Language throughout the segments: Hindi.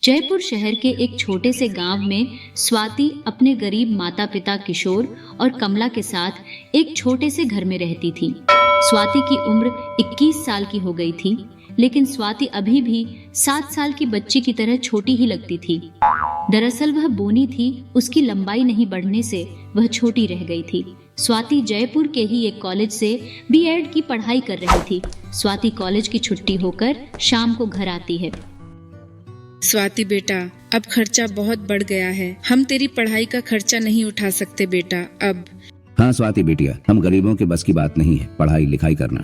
जयपुर शहर के एक छोटे से गांव में स्वाति अपने गरीब माता पिता किशोर और कमला के साथ एक छोटे से घर में रहती थी। स्वाति की उम्र 21 साल की हो गई थी, लेकिन स्वाति अभी भी 7 साल की बच्ची की तरह छोटी ही लगती थी। दरअसल वह बोनी थी, उसकी लंबाई नहीं बढ़ने से वह छोटी रह गई थी। स्वाति जयपुर के ही एक कॉलेज से बीएड की पढ़ाई कर रही थी। स्वाति कॉलेज की छुट्टी होकर शाम को घर आती है। स्वाति बेटा, अब खर्चा बहुत बढ़ गया है। हम तेरी पढ़ाई का खर्चा नहीं उठा सकते बेटा अब। हाँ स्वाति बेटिया, हम गरीबों के बस की बात नहीं है पढ़ाई लिखाई करना।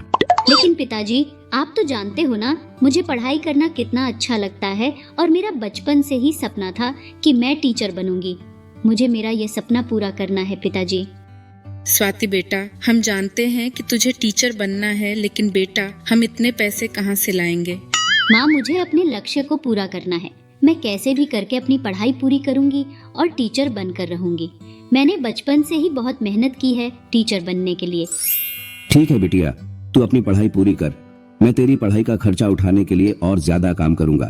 लेकिन पिताजी, आप तो जानते हो ना मुझे पढ़ाई करना कितना अच्छा लगता है और मेरा बचपन से ही सपना था कि मैं टीचर बनूंगी। मुझे मेरा ये सपना पूरा करना है पिताजी। स्वाति बेटा, हम जानते हैं कि तुझे टीचर बनना है, लेकिन बेटा हम इतने पैसे कहाँ से लाएंगे? माँ, मुझे अपने लक्ष्य को पूरा करना है। मैं कैसे भी करके अपनी पढ़ाई पूरी करूंगी और टीचर बनकर रहूंगी। मैंने बचपन से ही बहुत मेहनत की है टीचर बनने के लिए। ठीक है बिटिया, तू अपनी पढ़ाई पूरी कर। मैं तेरी पढ़ाई का खर्चा उठाने के लिए और ज्यादा काम करूंगा।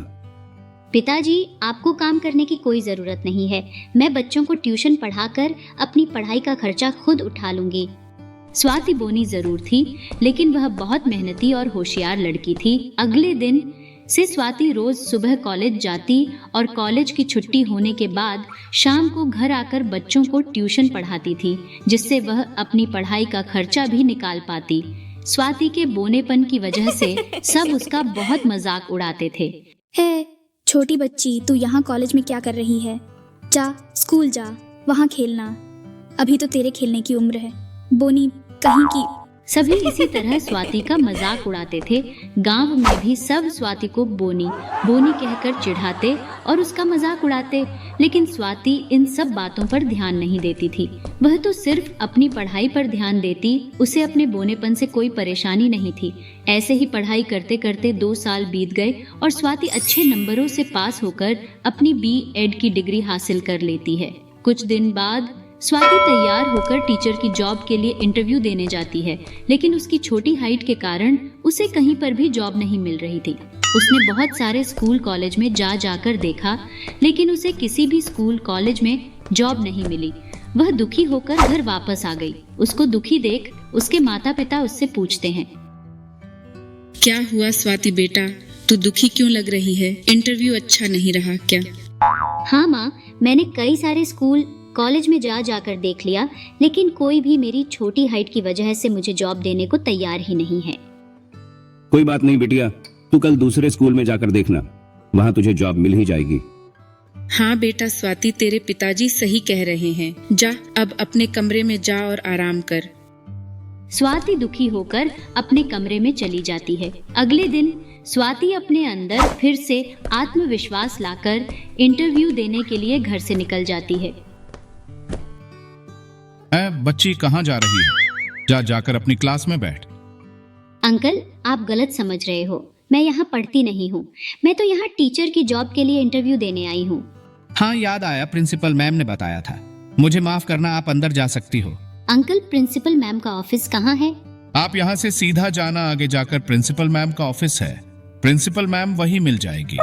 पिताजी, आपको काम करने की कोई जरूरत नहीं है। मैं बच्चों को ट्यूशन पढ़ाकर अपनी पढ़ाई का खर्चा खुद उठा लूंगी। स्वाति बोनी जरूर थी, लेकिन वह बहुत मेहनती और होशियार लड़की थी। अगले दिन से स्वाति रोज सुबह कॉलेज जाती और कॉलेज की छुट्टी होने के बाद शाम को घर आकर बच्चों को ट्यूशन पढ़ाती थी, जिससे वह अपनी पढ़ाई का खर्चा भी निकाल पाती। स्वाति के बोनेपन की वजह से सब उसका बहुत मजाक उड़ाते थे। है छोटी बच्ची, तू यहाँ कॉलेज में क्या कर रही है? जा स्कूल जा, वहाँ खेलना। अभी तो तेरे खेलने की उम्र है, बोनी कहीं की। सभी इसी तरह स्वाति का मजाक उड़ाते थे। गांव में भी सब स्वाति को बोनी बोनी कहकर चिढ़ाते और उसका मजाक उड़ाते, लेकिन स्वाति इन सब बातों पर ध्यान नहीं देती थी। वह तो सिर्फ अपनी पढ़ाई पर ध्यान देती, उसे अपने बोनेपन से कोई परेशानी नहीं थी। ऐसे ही पढ़ाई करते करते 2 साल बीत गए और स्वाति अच्छे नंबरों से पास होकर अपनी बीएड की डिग्री हासिल कर लेती है। कुछ दिन बाद स्वाति तैयार होकर टीचर की जॉब के लिए इंटरव्यू देने जाती है, लेकिन उसकी छोटी हाइट के कारण उसे कहीं पर भी जॉब नहीं मिल रही थी। उसने बहुत सारे स्कूल कॉलेज में जाकर देखा, लेकिन उसे किसी भी स्कूल कॉलेज में जॉब नहीं मिली। वह दुखी होकर घर वापस आ गई। उसको दुखी देख उसके माता पिता उससे पूछते हैं, क्या हुआ स्वाति बेटा, तू दुखी क्यों लग रही है? इंटरव्यू अच्छा नहीं रहा क्या? हाँ माँ, मैंने कई सारे स्कूल कॉलेज में जाकर देख लिया, लेकिन कोई भी मेरी छोटी हाइट की वजह से मुझे जॉब देने को तैयार ही नहीं है। कोई बात नहीं बिटिया, तू कल दूसरे स्कूल में जाकर देखना, वहाँ तुझे जॉब मिल ही जाएगी। हाँ बेटा स्वाति, तेरे पिताजी सही कह रहे हैं। जा अब अपने कमरे में जा और आराम कर। स्वाति दुखी होकर अपने कमरे में चली जाती है। अगले दिन स्वाति अपने अंदर फिर से आत्मविश्वास लाकर इंटरव्यू देने के लिए घर से निकल जाती है। बच्ची कहाँ जा रही है? जाकर अपनी क्लास में बैठ। अंकल, आप गलत समझ रहे हो। मैं यहाँ पढ़ती नहीं हूँ। मैं तो यहाँ टीचर की जॉब के लिए इंटरव्यू देने आई हूँ। हाँ याद आया, प्रिंसिपल मैम ने बताया था। मुझे माफ करना, आप अंदर जा सकती हो। अंकल, प्रिंसिपल मैम का ऑफिस कहाँ है? आप यहाँ से सीधा जाना, आगे जाकर प्रिंसिपल मैम का ऑफिस है। प्रिंसिपल मैम वहीं मिल जाएगी।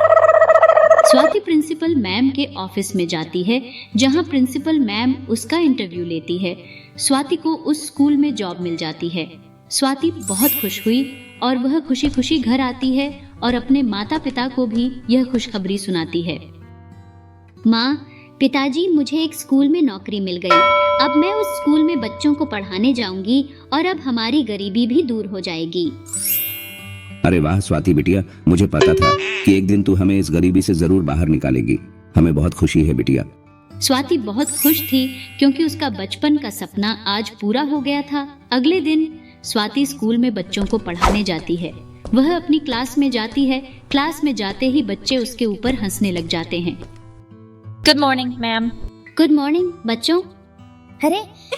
स्वाति प्रिंसिपल मैम के ऑफिस में जाती है, जहां प्रिंसिपल मैम उसका इंटरव्यू लेती है। स्वाति को उस स्कूल में जॉब मिल जाती है। स्वाति बहुत खुश हुई और वह खुशी खुशी घर आती है और अपने माता पिता को भी यह खुशखबरी सुनाती है। माँ, पिताजी, मुझे एक स्कूल में नौकरी मिल गई। अब मैं उस स्कूल में बच्चों को पढ़ाने जाऊंगी और अब हमारी गरीबी भी दूर हो जाएगी। अरे वाह स्वाति बिटिया, मुझे पता था कि एक दिन तू हमें इस गरीबी से जरूर बाहर निकालेगी। हमें बहुत खुशी है बिटिया। स्वाति बहुत खुश थी क्योंकि उसका बचपन का सपना आज पूरा हो गया था। अगले दिन स्वाति स्कूल में बच्चों को पढ़ाने जाती है। वह अपनी क्लास में जाती है। क्लास में जाते ही बच्चे उसके ऊपर हंसने लग जाते हैं। Good morning ma'am. Good morning बच्चों। अरे,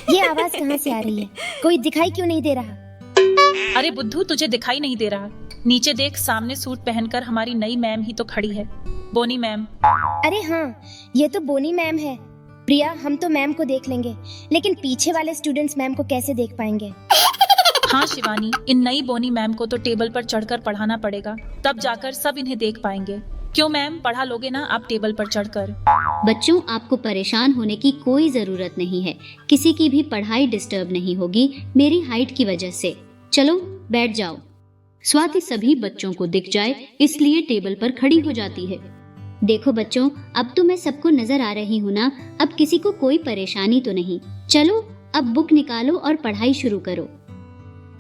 ये आवाज कहाँ से आ रही है? कोई दिखाई क्यों नहीं दे रहा? अरे बुद्धू, तुझे दिखाई नहीं दे रहा? नीचे देख, सामने सूट पहनकर हमारी नई मैम ही तो खड़ी है, बोनी मैम। अरे हाँ, ये तो बोनी मैम है। प्रिया, हम तो मैम को देख लेंगे, लेकिन पीछे वाले स्टूडेंट्स मैम को कैसे देख पाएंगे? हाँ शिवानी, इन नई बोनी मैम को तो टेबल पर चढ़कर पढ़ाना पड़ेगा, तब जाकर सब इन्हें देख पाएंगे। क्यों मैम, पढ़ा लोगे ना आप टेबल पर चढ़कर? बच्चों, आपको परेशान होने की कोई जरूरत नहीं है। किसी की भी पढ़ाई डिस्टर्ब नहीं होगी मेरी हाइट की वजह से। चलो बैठ जाओ। स्वाति सभी बच्चों को दिख जाए इसलिए टेबल पर खड़ी हो जाती है। देखो बच्चों, अब तो मैं सबको नजर आ रही हूँ ना, अब किसी को कोई परेशानी तो नहीं। चलो अब बुक निकालो और पढ़ाई शुरू करो।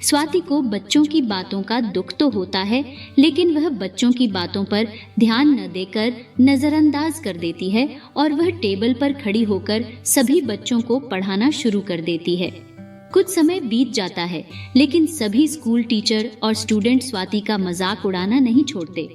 स्वाति को बच्चों की बातों का दुख तो होता है, लेकिन वह बच्चों की बातों पर ध्यान न देकर नजरअंदाज कर देती है और वह टेबल पर खड़ी होकर सभी बच्चों को पढ़ाना शुरू कर देती है। कुछ समय बीत जाता है, लेकिन सभी स्कूल टीचर और स्टूडेंट स्वाति का मजाक उड़ाना नहीं छोड़ते।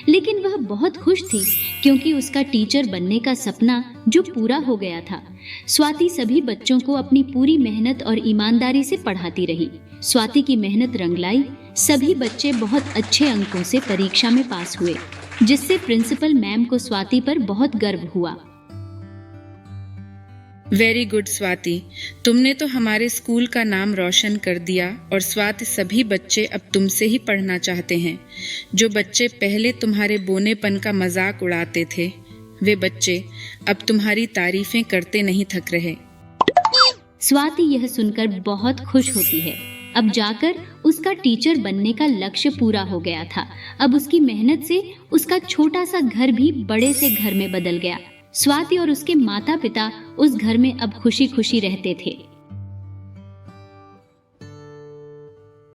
लेकिन वह बहुत खुश थी क्योंकि उसका टीचर बनने का सपना जो पूरा हो गया था। स्वाति सभी बच्चों को अपनी पूरी मेहनत और ईमानदारी से पढ़ाती रही। स्वाति की मेहनत रंग लाई। सभी बच्चे बहुत अच्छे अंकों से परीक्षा में पास हुए, जिससे प्रिंसिपल मैम को स्वाति पर बहुत गर्व हुआ। वेरी गुड स्वाति, तुमने तो हमारे स्कूल का नाम रोशन कर दिया। और स्वाति, सभी बच्चे अब तुमसे ही पढ़ना चाहते हैं। जो बच्चे पहले तुम्हारे बोनेपन का मजाक उड़ाते थे, वे बच्चे अब तुम्हारी तारीफें करते नहीं थक रहे। स्वाति यह सुनकर बहुत खुश होती है। अब जाकर उसका टीचर बनने का लक्ष्य पूरा हो गया था। अब उसकी मेहनत से उसका छोटा सा घर भी बड़े से घर में बदल गया। स्वाति और उसके माता पिता उस घर में अब खुशी खुशी रहते थे।